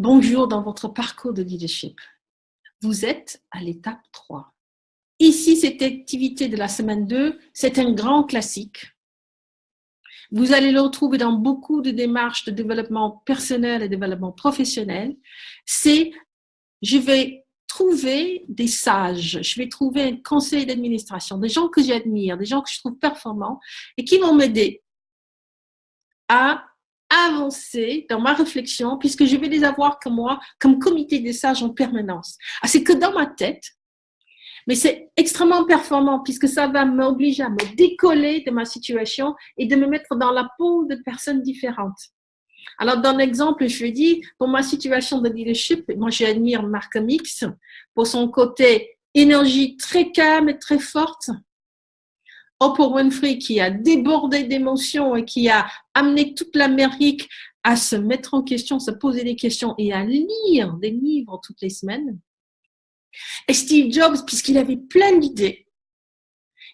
Bonjour dans votre parcours de leadership. Vous êtes à l'étape 3. Ici, cette activité de la semaine 2, c'est un grand classique. Vous allez le retrouver dans beaucoup de démarches de développement personnel et développement professionnel. Je vais trouver des sages, je vais trouver un conseil d'administration, des gens que j'admire, des gens que je trouve performants et qui vont m'aider à avancer dans ma réflexion, puisque je vais les avoir comme moi, comme comité des sages en permanence. C'est que dans ma tête, mais c'est extrêmement performant, puisque ça va m'obliger à me décoller de ma situation et de me mettre dans la peau de personnes différentes. Alors, dans l'exemple, je dis, pour ma situation de leadership, moi, j'admire Malcolm X pour son côté énergie très calme et très forte. Oprah Winfrey qui a débordé d'émotions et qui a amené toute l'Amérique à se mettre en question, se poser des questions et à lire des livres toutes les semaines. Et Steve Jobs, puisqu'il avait plein d'idées,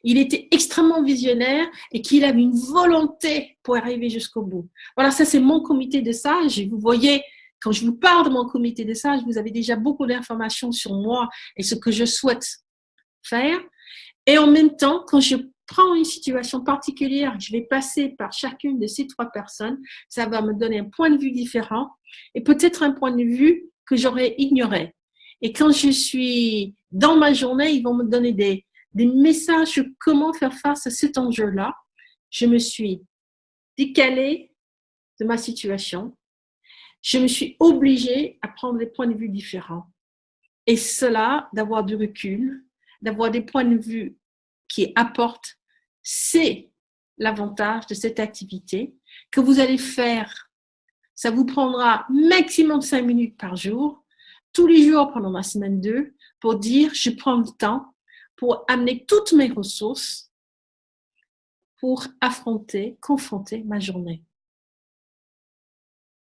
il était extrêmement visionnaire et qu'il avait une volonté pour arriver jusqu'au bout. Voilà, ça c'est mon comité de sages. Vous voyez, quand je vous parle de mon comité de sages, vous avez déjà beaucoup d'informations sur moi et ce que je souhaite faire. Et en même temps, quand je prends une situation particulière, je vais passer par chacune de ces 3 personnes, ça va me donner un point de vue différent et peut-être un point de vue que j'aurais ignoré. Et quand je suis dans ma journée, ils vont me donner des messages sur comment faire face à cet enjeu-là. Je me suis décalée de ma situation. Je me suis obligée à prendre des points de vue différents. Et cela, d'avoir du recul, d'avoir des points de vue qui apportent, c'est l'avantage de cette activité que vous allez faire. Ça vous prendra maximum 5 minutes par jour, tous les jours pendant la semaine 2, pour dire, je prends le temps pour amener toutes mes ressources pour confronter ma journée.